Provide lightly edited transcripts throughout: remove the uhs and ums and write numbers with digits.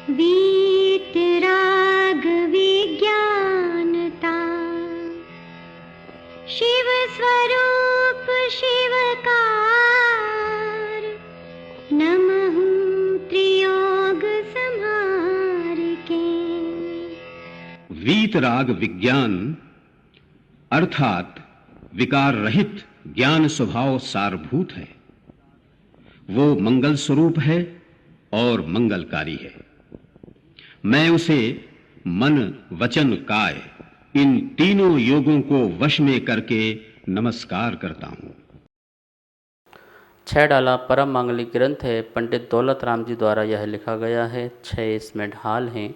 वीतराग विज्ञानता, शिव स्वरूप शिवकार, नमः त्रियोग संहार के। वीतराग विज्ञान अर्थात विकार रहित ज्ञान स्वभाव सारभूत है। वो मंगल स्वरूप है और मंगलकारी है। मैं उसे मन वचन काय इन तीनों योगों को वश में करके नमस्कार करता हूं। 6 डाला परम मांगलिक ग्रंथ है। पंडित दौलत राम जी द्वारा यह लिखा गया है। 6 इसमें ढाल हैं।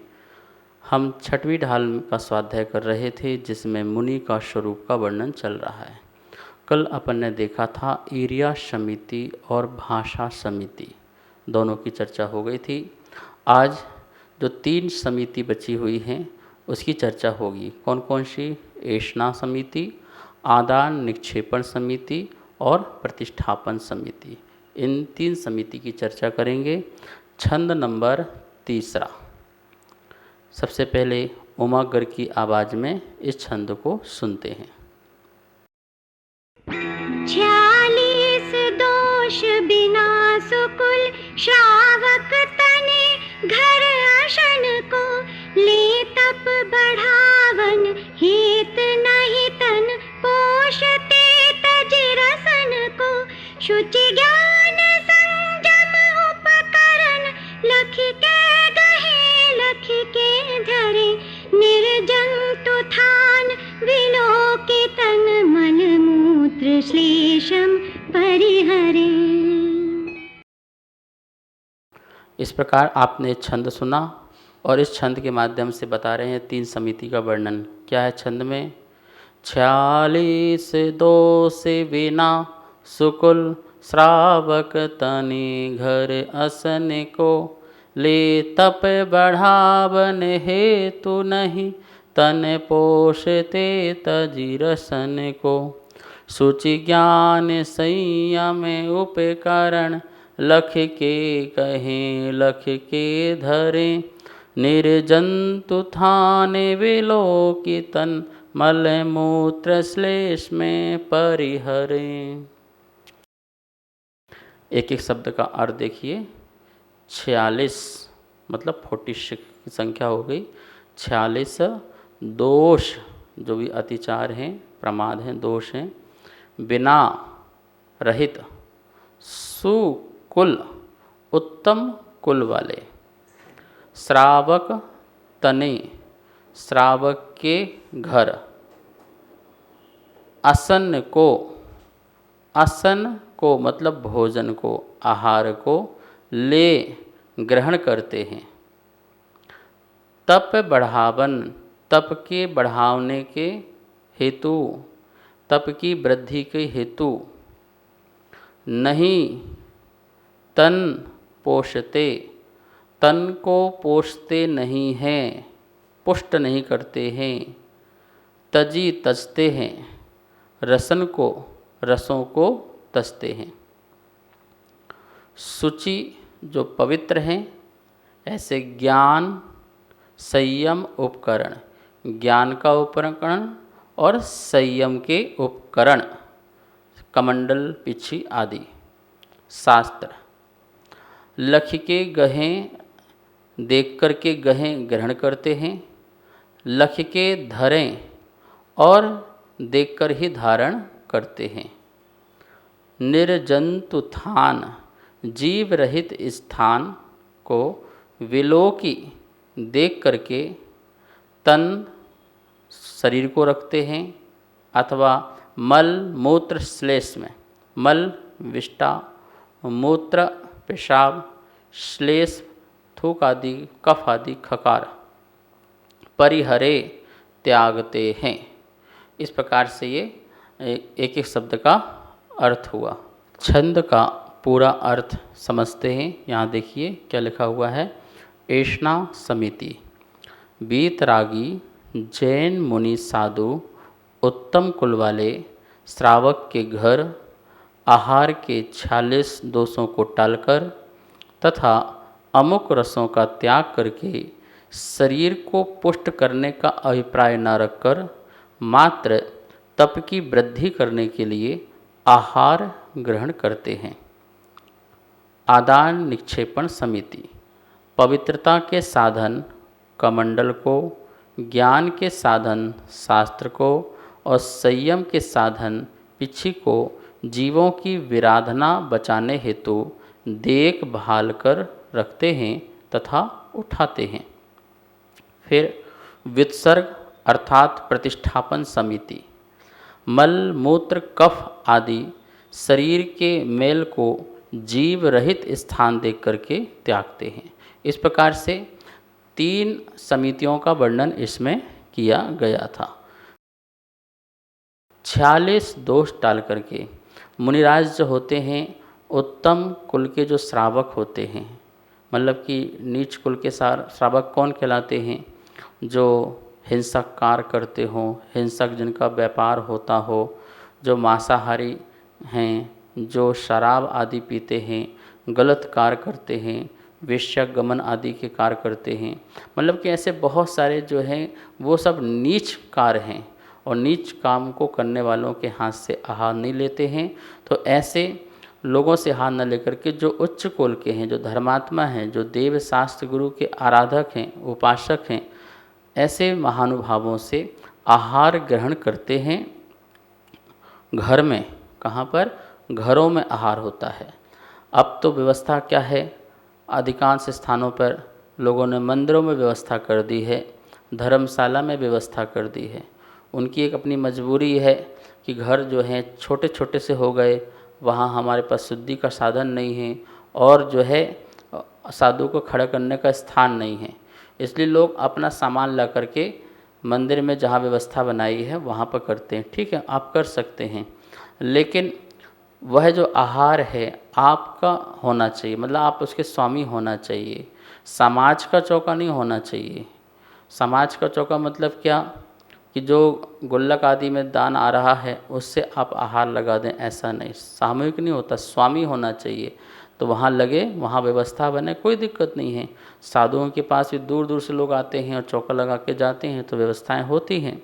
हम 6वीं ढाल का स्वाध्याय कर रहे थे, जिसमें मुनि का स्वरूप का वर्णन चल रहा है। कल अपन ने देखा था ईर्या समिति और भाषा समिति, दोनों की चर्चा हो गई थी। आज जो 3 समिति बची हुई हैं उसकी चर्चा होगी। कौन कौन सी? ऐष्णा समिति, आदान निक्षेपण समिति और प्रतिष्ठापन समिति। इन 3 समिति की चर्चा करेंगे। छंद नंबर 3। सबसे पहले उमागर की आवाज़ में इस छंद को सुनते हैं। 46 दोष बिना सुकुल श्रावक तने, घर अशन को ले तप बढ़ावन, हित नहीं तन पोषते तज रसन को, शुचि ज्ञान संयम उपकरण, लख के गहे लख के धरे, निर्जंतु थान विलोकितन, मल मूत्र श्लेषम परिहरे। इस प्रकार आपने छंद सुना और इस छंद के माध्यम से बता रहे हैं 3 समिति का वर्णन। क्या है छंद में? 46 दोष बिना सुकुल श्रावक तनि, घर असन को ले तप बढ़ावन, हेतु नहीं तन पोषते तजि रसन को, शुचि ज्ञान संयम उपकरण, लख के कहें लख के धरे, निर्जंतु थाने विलोकितन, मल मूत्र श्लेष में परिहरे। एक एक शब्द का अर्थ देखिए। 46 मतलब 46 की संख्या हो गई। 46 दोष, जो भी अतिचार हैं, प्रमाद हैं, दोष हैं, बिना रहित, सुकुल उत्तम कुल वाले, श्रावक तने श्रावक के घर, असन को, असन को मतलब भोजन को, आहार को, ले ग्रहण करते हैं, तप बढ़ावन तप के बढ़ाने के हेतु, तप की वृद्धि के हेतु, नहीं तन पोषते तन को पोषते नहीं हैं, पुष्ट नहीं करते हैं, तजी तजते हैं, रसन को रसों को तजते हैं, शुचि जो पवित्र हैं, ऐसे ज्ञान संयम उपकरण, ज्ञान का उपकरण और संयम के उपकरण, कमंडल पिछी आदि, शास्त्र, लख के गहें देख कर के गहें ग्रहण करते हैं, लख के धरें और देखकर ही धारण करते हैं, निर्जंतु थान जीव रहित स्थान को विलोकी देख करके तन शरीर को रखते हैं, अथवा मल मूत्र श्लेष में, मल विष्टा, मूत्र पेशाब, श्लेष थूक आदि, कफ आदि खकार, परिहरे त्यागते हैं। इस प्रकार से ये एक एक शब्द का अर्थ हुआ। छंद का पूरा अर्थ समझते हैं। यहाँ देखिए क्या लिखा हुआ है। ऐष्णा समिति, वीतरागी जैन मुनि साधु उत्तम कुल वाले श्रावक के घर आहार के 46 दोषों को टालकर तथा अमुक रसों का त्याग करके शरीर को पुष्ट करने का अभिप्राय न रखकर मात्र तप की वृद्धि करने के लिए आहार ग्रहण करते हैं। आदान निक्षेपण समिति पवित्रता के साधन कमंडल को, ज्ञान के साधन शास्त्र को और संयम के साधन पिछी को जीवों की विराधना बचाने हेतु देखभाल कर रखते हैं तथा उठाते हैं। फिर वित्सर्ग अर्थात प्रतिष्ठापन समिति मल मूत्र कफ आदि शरीर के मेल को जीव रहित स्थान देख करके त्यागते हैं। इस प्रकार से 3 समितियों का वर्णन इसमें किया गया था। 46 दोष टाल करके मुनिराज जो होते हैं उत्तम कुल के जो श्रावक होते हैं, मतलब कि नीच कुल के श्रावक कौन कहलाते हैं? जो हिंसक कार्य करते हों, हिंसक जिनका व्यापार होता हो, जो मांसाहारी हैं, जो शराब आदि पीते हैं, गलत कार्य करते हैं, वेश्यागमन आदि के कार्य करते हैं, मतलब कि ऐसे बहुत सारे जो हैं वो सब नीच कार्य हैं और नीच काम को करने वालों के हाथ से आहार नहीं लेते हैं। तो ऐसे लोगों से हाथ न लेकर के जो उच्च कुल के हैं, जो धर्मात्मा हैं, जो देव शास्त्र गुरु के आराधक हैं, उपासक हैं, ऐसे महानुभावों से आहार ग्रहण करते हैं। घर में, कहाँ पर? घरों में आहार होता है। अब तो व्यवस्था क्या है, अधिकांश स्थानों पर लोगों ने मंदिरों में व्यवस्था कर दी है, धर्मशाला में व्यवस्था कर दी है। उनकी एक अपनी मजबूरी है कि घर जो हैं छोटे छोटे से हो गए, वहाँ हमारे पास शुद्धि का साधन नहीं है और जो है साधु को खड़ा करने का स्थान नहीं है, इसलिए लोग अपना सामान ला करके मंदिर में जहाँ व्यवस्था बनाई है वहाँ पर करते हैं। ठीक है, आप कर सकते हैं, लेकिन वह जो आहार है आपका होना चाहिए, मतलब आप उसके स्वामी होना चाहिए, समाज का चौका नहीं होना चाहिए। समाज का चौका मतलब क्या कि जो गुल्लक आदि में दान आ रहा है उससे आप आहार लगा दें, ऐसा नहीं, सामूहिक नहीं होता, स्वामी होना चाहिए। तो वहाँ लगे, वहाँ व्यवस्था बने, कोई दिक्कत नहीं है। साधुओं के पास भी दूर दूर से लोग आते हैं और चौका लगा के जाते हैं, तो व्यवस्थाएं होती हैं।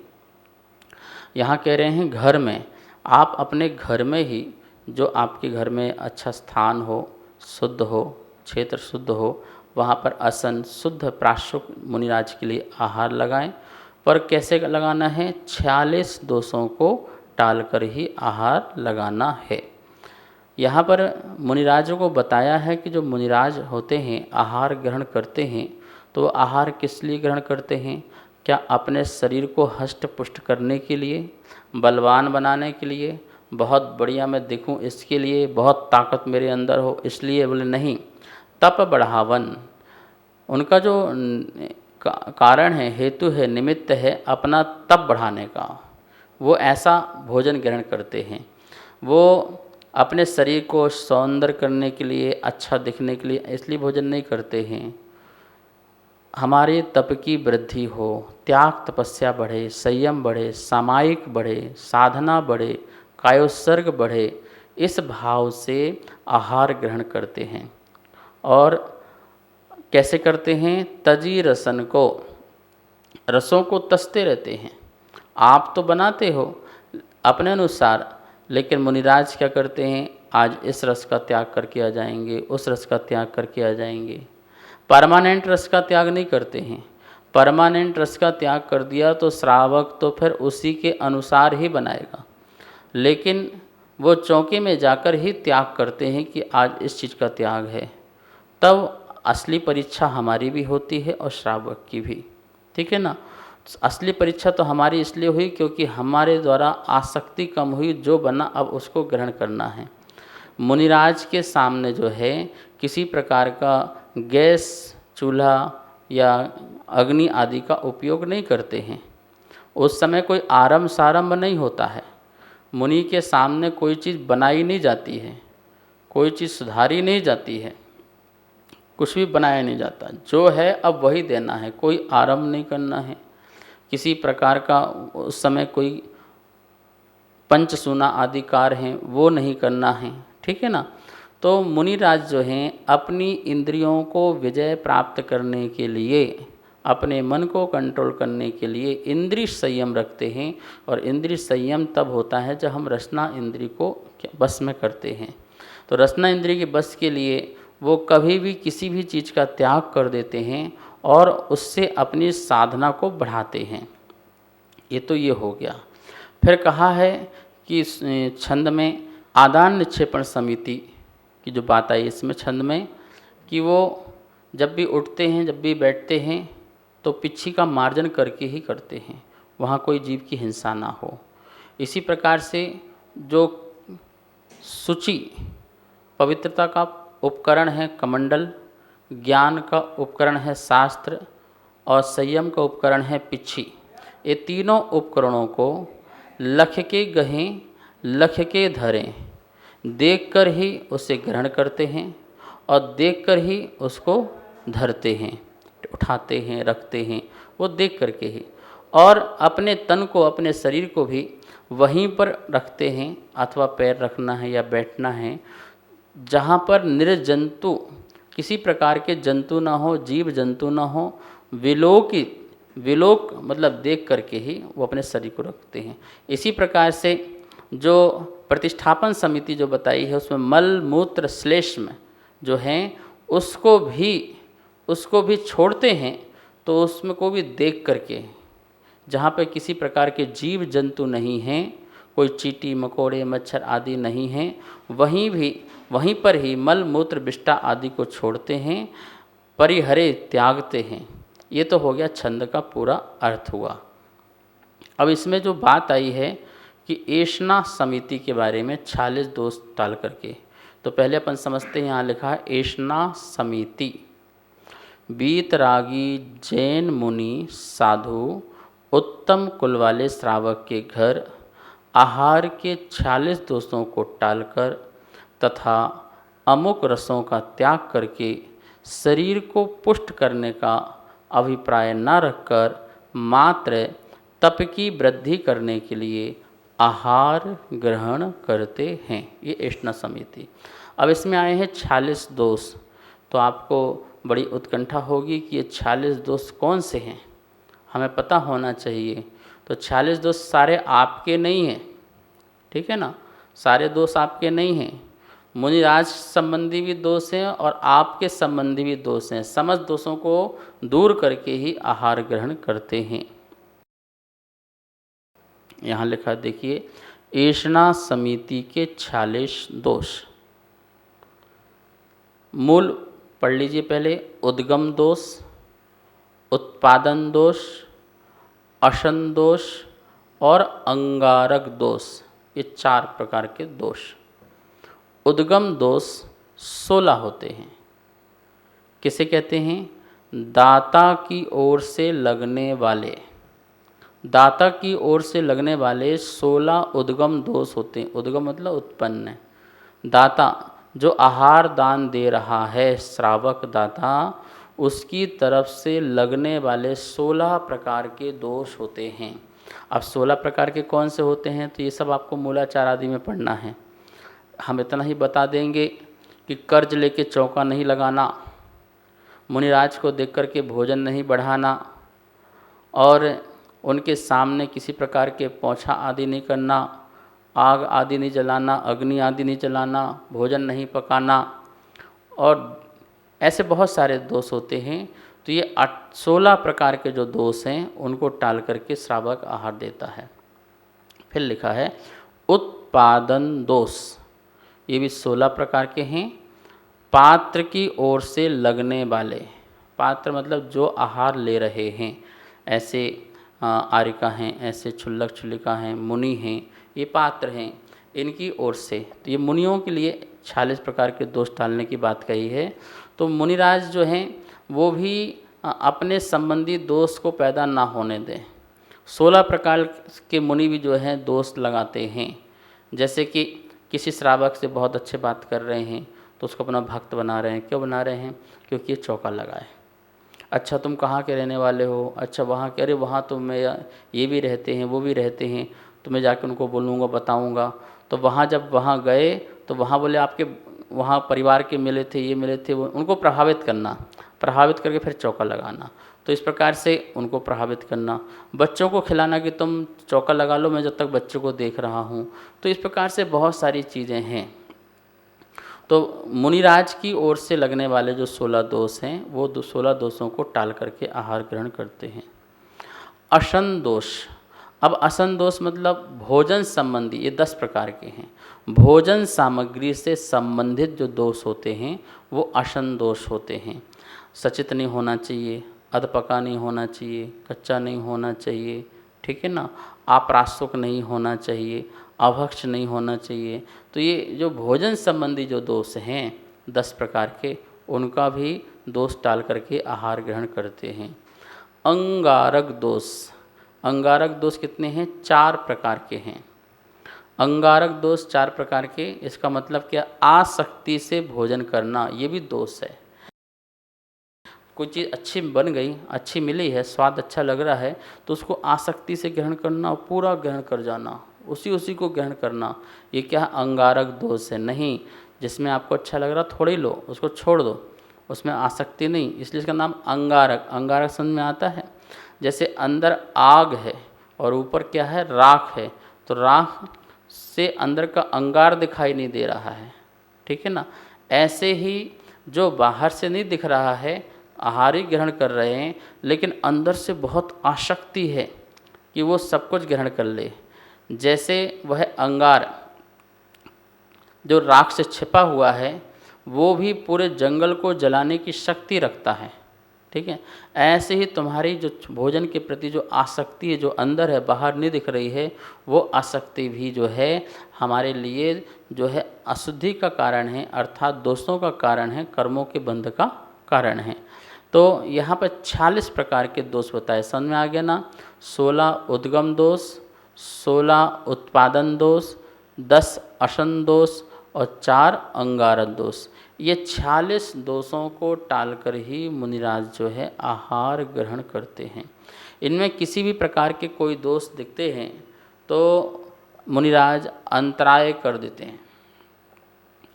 यहाँ कह रहे हैं घर में, आप अपने घर में ही जो आपके घर में अच्छा स्थान हो, शुद्ध हो, क्षेत्र शुद्ध हो, वहाँ पर आसन शुद्ध प्राशुक मुनिराज के लिए आहार लगाएं। पर कैसे लगाना है? 46 दोषों को टालकर ही आहार लगाना है। यहाँ पर मुनिराजों को बताया है कि जो मुनिराज होते हैं आहार ग्रहण करते हैं, तो आहार किस लिए ग्रहण करते हैं? क्या अपने शरीर को हष्ट पुष्ट करने के लिए, बलवान बनाने के लिए, बहुत बढ़िया मैं दिखूं इसके लिए, बहुत ताकत मेरे अंदर हो इसलिए? बोले नहीं, तप बढ़ावन उनका जो कारण है, हेतु है, निमित्त है अपना तप बढ़ाने का। वो ऐसा भोजन ग्रहण करते हैं, वो अपने शरीर को सौंदर्य करने के लिए, अच्छा दिखने के लिए इसलिए भोजन नहीं करते हैं। हमारे तप की वृद्धि हो, त्याग तपस्या बढ़े, संयम बढ़े, सामायिक बढ़े, साधना बढ़े, कायोत्सर्ग बढ़े, इस भाव से आहार ग्रहण करते हैं। और कैसे करते हैं? तजी रसन को, रसों को तसते रहते हैं। आप तो बनाते हो अपने अनुसार, लेकिन मुनिराज क्या करते हैं? आज इस रस का त्याग करके आ जाएंगे, उस रस का त्याग करके आ जाएंगे। परमानेंट रस का त्याग नहीं करते हैं। परमानेंट रस का त्याग कर दिया तो श्रावक तो फिर उसी के अनुसार ही बनाएगा, लेकिन वो चौके में जाकर ही त्याग करते हैं कि आज इस चीज़ का त्याग है। तब असली परीक्षा हमारी भी होती है और श्रावक की भी, ठीक है ना। असली परीक्षा तो हमारी इसलिए हुई क्योंकि हमारे द्वारा आसक्ति कम हुई, जो बना अब उसको ग्रहण करना है। मुनिराज के सामने जो है किसी प्रकार का गैस चूल्हा या अग्नि आदि का उपयोग नहीं करते हैं। उस समय कोई आरंभ सारंभ नहीं होता है। मुनि के सामने कोई चीज़ बनाई नहीं जाती है, कोई चीज़ सुधारी नहीं जाती है, कुछ भी बनाया नहीं जाता। जो है अब वही देना है, कोई आरंभ नहीं करना है। किसी प्रकार का उस समय कोई पंचसूना आदि कार्य हैं वो नहीं करना है, ठीक है ना। तो मुनिराज जो हैं अपनी इंद्रियों को विजय प्राप्त करने के लिए, अपने मन को कंट्रोल करने के लिए इंद्रिय संयम रखते हैं। और इंद्रिय संयम तब होता है जब हम रसना इंद्रिय को बस में करते हैं। तो रसना इंद्रिय के बस के लिए वो कभी भी किसी भी चीज़ का त्याग कर देते हैं और उससे अपनी साधना को बढ़ाते हैं। ये तो ये हो गया। फिर कहा है कि छंद में आदान निक्षेपण समिति की जो बात आई इसमें छंद में, कि वो जब भी उठते हैं, जब भी बैठते हैं तो पिच्छी का मार्जन करके ही करते हैं, वहाँ कोई जीव की हिंसा ना हो। इसी प्रकार से जो शुचि पवित्रता का उपकरण है कमंडल, ज्ञान का उपकरण है शास्त्र और संयम का उपकरण है पिच्छी, ये तीनों उपकरणों को लख के गहें लख के धरें, देखकर ही उसे ग्रहण करते हैं और देखकर ही उसको धरते हैं, उठाते हैं, रखते हैं, वो देख करके ही। और अपने तन को, अपने शरीर को भी वहीं पर रखते हैं, अथवा पैर रखना है या बैठना है जहाँ पर निर्जंतु, किसी प्रकार के जंतु ना हो, जीव जंतु ना हो, विलोक मतलब देख करके ही वो अपने शरीर को रखते हैं। इसी प्रकार से जो प्रतिष्ठापन समिति जो बताई है उसमें मल मूत्र श्लेष्म जो हैं उसको भी छोड़ते हैं, तो उसमें को भी देख करके, जहाँ पे किसी प्रकार के जीव जंतु नहीं हैं, कोई चींटी मकोड़े मच्छर आदि नहीं हैं, वहीं पर ही मल मूत्र विष्ठा आदि को छोड़ते हैं, परिहरे त्यागते हैं। ये तो हो गया छंद का पूरा अर्थ हुआ। अब इसमें जो बात आई है कि ऐषणा समिति के बारे में 46 दोष टाल करके, तो पहले अपन समझते हैं। यहाँ लिखा है ऐषणा समिति, बीतरागी जैन मुनि साधु उत्तम कुल वाले श्रावक के घर आहार के 46 दोषों को टालकर तथा अमुक रसों का त्याग करके शरीर को पुष्ट करने का अभिप्राय न रखकर मात्र तप की वृद्धि करने के लिए आहार ग्रहण करते हैं। ये ऐषणा समिति। अब इसमें आए हैं 46 दोष, तो आपको बड़ी उत्कंठा होगी कि ये 46 दोष कौन से हैं, हमें पता होना चाहिए। तो 46 दोष सारे आपके नहीं हैं, ठीक है ना, सारे दोष आपके नहीं हैं। मुनिराज संबंधी भी दोष हैं और आपके संबंधी भी दोष हैं। समस्त दोषों को दूर करके ही आहार ग्रहण करते हैं। यहाँ लिखा देखिए, ऐषणा समिति के 46 दोष। मूल पढ़ लीजिए पहले। उद्गम दोष, उत्पादन दोष, अशन दोष और अंगारक दोष, ये 4 प्रकार के दोष। उद्गम दोष 16 होते हैं। किसे कहते हैं? दाता की ओर से लगने वाले, दाता की ओर से लगने वाले 16 उद्गम दोष होते हैं। उद्गम मतलब उत्पन्न। दाता जो आहार दान दे रहा है, श्रावक दाता, उसकी तरफ से लगने वाले 16 प्रकार के दोष होते हैं। अब 16 प्रकार के कौन से होते हैं, तो ये सब आपको मूलाचार आदि में पढ़ना है। हम इतना ही बता देंगे कि कर्ज लेके चौका नहीं लगाना, मुनिराज को देख कर के भोजन नहीं बढ़ाना, और उनके सामने किसी प्रकार के पोछा आदि नहीं करना, आग आदि नहीं जलाना, अग्नि आदि नहीं जलाना, भोजन नहीं पकाना, और ऐसे बहुत सारे दोष होते हैं। तो ये 16 प्रकार के जो दोष हैं उनको टाल करके श्रावक आहार देता है। फिर लिखा है उत्पादन दोष, ये भी 16 प्रकार के हैं। पात्र की ओर से लगने वाले, पात्र मतलब जो आहार ले रहे हैं, ऐसे आरिका हैं, ऐसे छुल्लक छुल्लिका हैं, मुनि हैं, ये पात्र हैं, इनकी ओर से। तो ये मुनियों के लिए 46 प्रकार के दोष टालने की बात कही है। तो मुनिराज जो हैं वो भी अपने संबंधी दोष को पैदा ना होने दें। 16 प्रकार के मुनि भी जो हैं दोष लगाते हैं। जैसे कि किसी श्रावक से बहुत अच्छे बात कर रहे हैं तो उसको अपना भक्त बना रहे हैं। क्यों बना रहे हैं? क्योंकि ये चौका लगाए। अच्छा तुम कहाँ के रहने वाले हो? अच्छा वहाँ के, अरे वहाँ तो मैं ये भी रहते हैं, वो भी रहते हैं, तो मैं जाकर उनको बोलूँगा, बताऊँगा। तो वहाँ जब वहाँ गए तो वहाँ बोले आपके वहाँ परिवार के मिले थे, ये मिले थे, उनको प्रभावित करना, प्रभावित करके फिर चौका लगाना। तो इस प्रकार से उनको प्रभावित करना। बच्चों को खिलाना कि तुम चौका लगा लो, मैं जब तक बच्चों को देख रहा हूँ। तो इस प्रकार से बहुत सारी चीज़ें हैं। तो मुनिराज की ओर से लगने वाले जो 16 दोष हैं, वो 16 दोषों को टाल करके आहार ग्रहण करते हैं। अशन दोष। अब अशन दोष मतलब भोजन संबंधी, ये 10 प्रकार के हैं। भोजन सामग्री से संबंधित जो दोष होते हैं वो अशन दोष होते हैं। सचित नहीं होना चाहिए, अधपका नहीं होना चाहिए, कच्चा नहीं होना चाहिए, ठीक है ना, अप्रासुक नहीं होना चाहिए, अभक्ष नहीं होना चाहिए। तो ये जो भोजन संबंधी जो दोष हैं 10 प्रकार के, उनका भी दोष टाल करके आहार ग्रहण करते हैं। अंगारक दोष। अंगारक दोष कितने हैं? 4 प्रकार के हैं। अंगारक दोष 4 प्रकार के, इसका मतलब क्या? आसक्ति से भोजन करना, ये भी दोष है। कोई चीज़ अच्छी बन गई, अच्छी मिली है, स्वाद अच्छा लग रहा है, तो उसको आसक्ति से ग्रहण करना, पूरा ग्रहण कर जाना, उसी को ग्रहण करना, ये क्या है? अंगारक दोष है। नहीं, जिसमें आपको अच्छा लग रहा थोड़ा ही लो, उसको छोड़ दो, उसमें आसक्ति नहीं, इसलिए इसका नाम अंगारक। अंगारक समझ में आता है? जैसे अंदर आग है और ऊपर क्या है? राख है, तो राख से अंदर का अंगार दिखाई नहीं दे रहा है, ठीक है ना। ऐसे ही जो बाहर से नहीं दिख रहा है, आहारी ग्रहण कर रहे हैं, लेकिन अंदर से बहुत आसक्ति है कि वो सब कुछ ग्रहण कर ले। जैसे वह अंगार जो राख से छिपा हुआ है, वो भी पूरे जंगल को जलाने की शक्ति रखता है, ठीक है। ऐसे ही तुम्हारी जो भोजन के प्रति जो आसक्ति है, जो अंदर है, बाहर नहीं दिख रही है, वो आसक्ति भी जो है हमारे लिए जो है अशुद्धि का कारण है, अर्थात दोषों का कारण है, कर्मों के बंध का कारण है। तो यहाँ पर 46 प्रकार के दोष बताए, समझ में आ गया ना। 16 उद्गम दोष, 16 उत्पादन दोष, 10 अशन दोष और 4 अंगारक दोष। ये 46 दोषों को टालकर ही मुनिराज जो है आहार ग्रहण करते हैं। इनमें किसी भी प्रकार के कोई दोष दिखते हैं तो मुनिराज अंतराय कर देते हैं।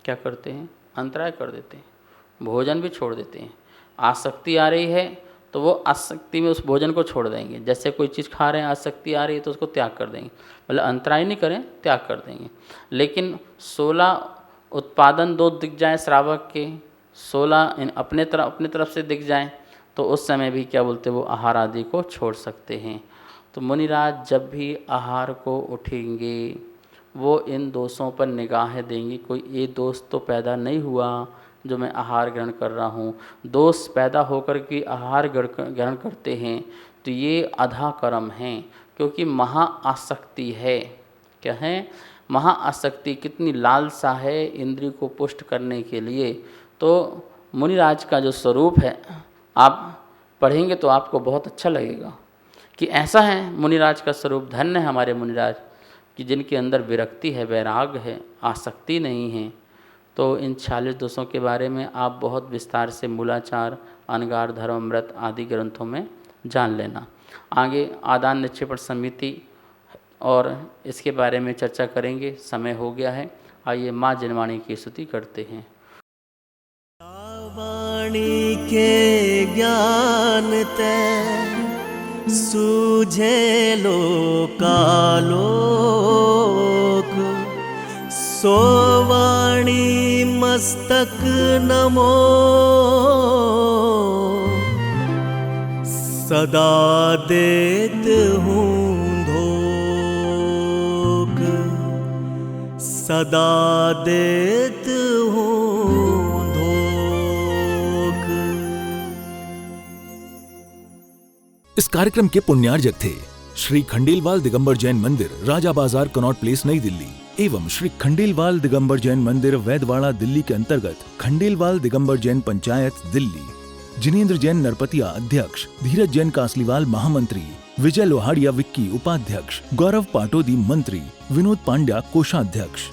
क्या करते हैं? अंतराय कर देते हैं, भोजन भी छोड़ देते हैं। आसक्ति आ रही है तो वो आसक्ति में उस भोजन को छोड़ देंगे। जैसे कोई चीज़ खा रहे हैं, आसक्ति आ रही है तो उसको त्याग कर देंगे, मतलब अंतराय नहीं करें, त्याग कर देंगे। लेकिन 16 उत्पादन दो दिख जाए श्रावक के, 16 अपने तरफ से दिख जाएं, तो उस समय भी क्या बोलते, वो आहार आदि को छोड़ सकते हैं। तो मुनिराज जब भी आहार को उठेंगे वो इन दोषों पर निगाहें देंगे। कोई ये दोष तो पैदा नहीं हुआ जो मैं आहार ग्रहण कर रहा हूँ। दोष पैदा होकर के आहार ग्रहण करते हैं तो ये अधा कर्म हैं, क्योंकि महा आसक्ति है। क्या है? महा आसक्ति। कितनी लालसा है इंद्रिय को पुष्ट करने के लिए। तो मुनिराज का जो स्वरूप है आप पढ़ेंगे तो आपको बहुत अच्छा लगेगा कि ऐसा है मुनिराज का स्वरूप। धन्य है हमारे मुनिराज कि जिनके अंदर विरक्ति है, वैराग है, आसक्ति नहीं है। तो इन 46 दोषों के बारे में आप बहुत विस्तार से मूलाचार, अनगार, धर्मामृत आदि ग्रंथों में जान लेना। आगे आदान निक्षेपण समिति और इसके बारे में चर्चा करेंगे। समय हो गया है, आइए माँ जनवाणी की स्तुति करते हैं। वाणी के ज्ञान ते सूझे लोकालोक, सो वाणी मस्तक नमो, सदा देत हूँ धोक, सदा देत हूँ धोक। इस कार्यक्रम के पुण्यार्जक थे श्री खंडेलवाल दिगंबर जैन मंदिर, राजा बाजार, कनॉट प्लेस, नई दिल्ली, एवं श्री खंडेलवाल दिगंबर जैन मंदिर, वैदवाड़ा, दिल्ली के अंतर्गत खंडेलवाल दिगंबर जैन पंचायत, दिल्ली। जिनेंद्र जैन नरपतिया अध्यक्ष, धीरज जैन कासलीवाल महामंत्री, विजय लोहाड़िया विक्की उपाध्यक्ष, गौरव पाटोदी मंत्री, विनोद पांड्या कोषाध्यक्ष।